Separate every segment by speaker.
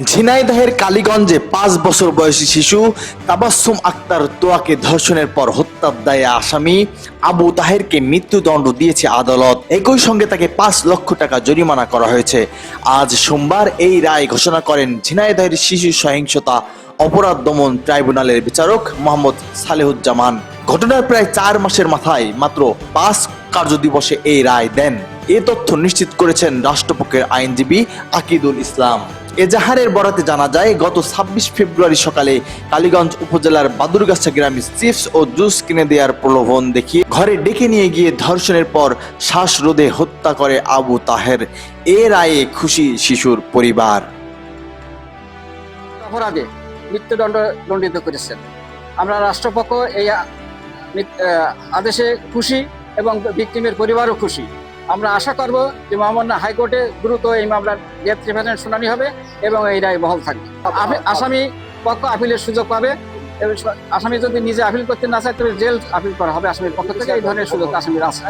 Speaker 1: ঝিনাইদহের কালীগঞ্জে 5 বছর বয়সী শিশু তাবাসসুম আক্তার তোয়াকে ধর্ষণের পর হত্যার দায়ে আসামি আবু তাহেরকে মৃত্যুদণ্ড দিয়েছে আদালত। একই সঙ্গে তাকে 5 লক্ষ টাকা জরিমানা করা হয়েছে। আজ সোমবার এই রায় ঘোষণা করেন ঝিনাইদহের শিশু সহিংসতা অপরাধ দমন ট্রাইব্যুনালের বিচারক মোহাম্মদ সালেহুজ্জামান। ঘটনার প্রায় 4 মাসের মাথায় মাত্র 5 কার্যদিবসে এই রায় দেন। এ তথ্য নিশ্চিত করেছেন রাষ্ট্রপক্ষের আইনজীবী আকিদুল ইসলাম। এজাহারের বরাতে জানা যায়, গত 26 ফেব্রুয়ারি সকালে কালীগঞ্জ উপজেলার বাদুরগাছা গ্রামে চিপস ও জুস কিনে দেওয়ার প্রলোভন দেখিয়ে ঘরে ডেকে নিয়ে গিয়ে ধর্ষণের পর শ্বাসরোধে হত্যা করে আবু তাহের। এ রায়ে খুশি শিশুর পরিবার।
Speaker 2: অপরাধে মৃত্যুদণ্ড দণ্ডিত করেছেন। আমরা রাষ্ট্রপক্ষ এই আদেশে খুশি এবং ভিকটিমের পরিবারও খুশি। আমরা আশা করব যে মহামান্য হাইকোর্টে দ্রুত এই মামলার ডেথ রিফারেন্স শুনানি হবে এবং এই রায় বহাল থাকবে। আসামি পক্ষ আপিলের সুযোগ পাবে। আসামি যদি নিজে আপিল করতে না চায় তবে জেল আপিল করা হবে আসামির পক্ষ থেকে। এই ধরনের সুযোগ আসামির আছে।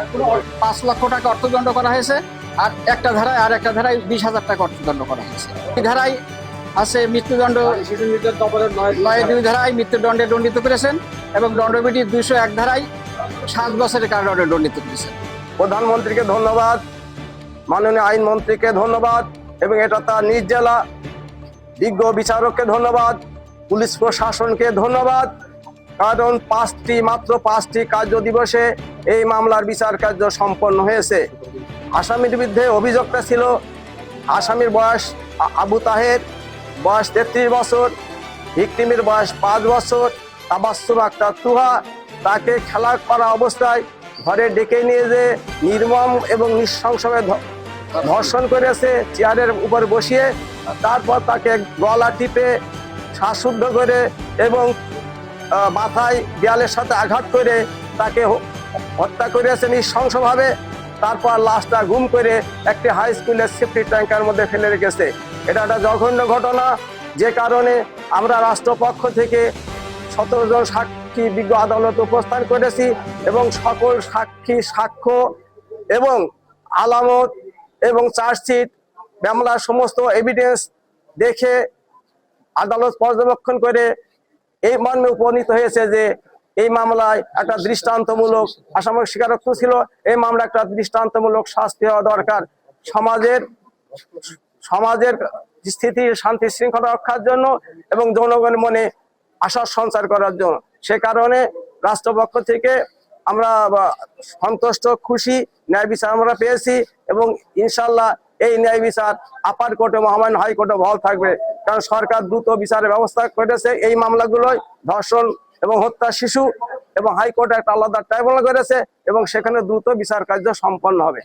Speaker 2: 5 লক্ষ টাকা অর্থদণ্ড করা হয়েছে, আর একটা ধারায় 20,000 টাকা অর্থদণ্ড করা হয়েছে। এই ধারায় আছে মৃত্যুদণ্ড, 9(2) ধারায় মৃত্যুদণ্ডে দণ্ডিত করেছেন এবং দণ্ডবিধি 201 ধারায় 7 বছরের কারাদণ্ডে দণ্ডিত করেছেন।
Speaker 3: প্রধানমন্ত্রীকে ধন্যবাদ, মাননীয় আইনমন্ত্রীকে ধন্যবাদ এবং এটা তার নিজ জেলা বিজ্ঞ বিচারককে ধন্যবাদ, পুলিশ প্রশাসনকে ধন্যবাদ। কারণ মাত্র 5টি কার্য দিবসে এই মামলার বিচার কার্য সম্পন্ন হয়েছে। আসামির বিরুদ্ধে অভিযোগটা ছিল, আসামির বয়স আবু তাহের, বয়স 33 বছর, ভিকটিমের বয়স 5 বছর। তাবাসসুম আক্তার তুহা তাকে খেলা করা অবস্থায় ঘরে ডেকে নিয়ে যে নির্মম এবং নৃশংসভাবে ধর্ষণ করেছে, চেয়ারের উপর বসিয়ে। তারপর তাকে গলা টিপে শ্বাসরুদ্ধ করে এবং মাথায় দেয়ালের সাথে আঘাত করে তাকে হত্যা করেছে নৃশংসভাবে। তারপর লাশটা গুম করে একটি হাই স্কুলের সেফটি ট্যাঙ্কের মধ্যে ফেলে রেখেছে। এটা একটা জঘন্য ঘটনা, যে কারণে আমরা রাষ্ট্রপক্ষ থেকে 17 জন সাক্ষী বিজ্ঞ আদালত উপস্থান করেছি এবং সকল সাক্ষী সাক্ষ্য এবং আলামত এবং চার্জশিট মামলার সমস্ত এভিডেন্স দেখে আদালত পর্যবেক্ষণ করে এই মর্মে উপনীত হয়েছে যে এই মামলায় একটা দৃষ্টান্তমূলক আসামির স্বীকারোক্তি ছিল। এই মামলা একটা দৃষ্টান্তমূলক শাস্তি হওয়া দরকার সমাজের স্থিতি শান্তি শৃঙ্খলা রক্ষার জন্য এবং জনগণের মনে আশার সঞ্চার করার জন্য। সে কারণে রাষ্ট্রপক্ষ থেকে আমরা সন্তুষ্ট, খুশি। ন্যায় বিচার আমরা পেয়েছি এবং ইনশাল্লাহ এই ন্যায় বিচার আপার কোর্টে, মহামান্য হাইকোর্টে বহাল থাকবে। কারণ সরকার দ্রুত বিচারের ব্যবস্থা করেছে এই মামলাগুলোয়, ধর্ষণ এবং হত্যা শিশু, এবং হাইকোর্টে একটা আলাদা ট্রাইব্যুনাল করেছে এবং সেখানে দ্রুত বিচার কার্য সম্পন্ন হবে।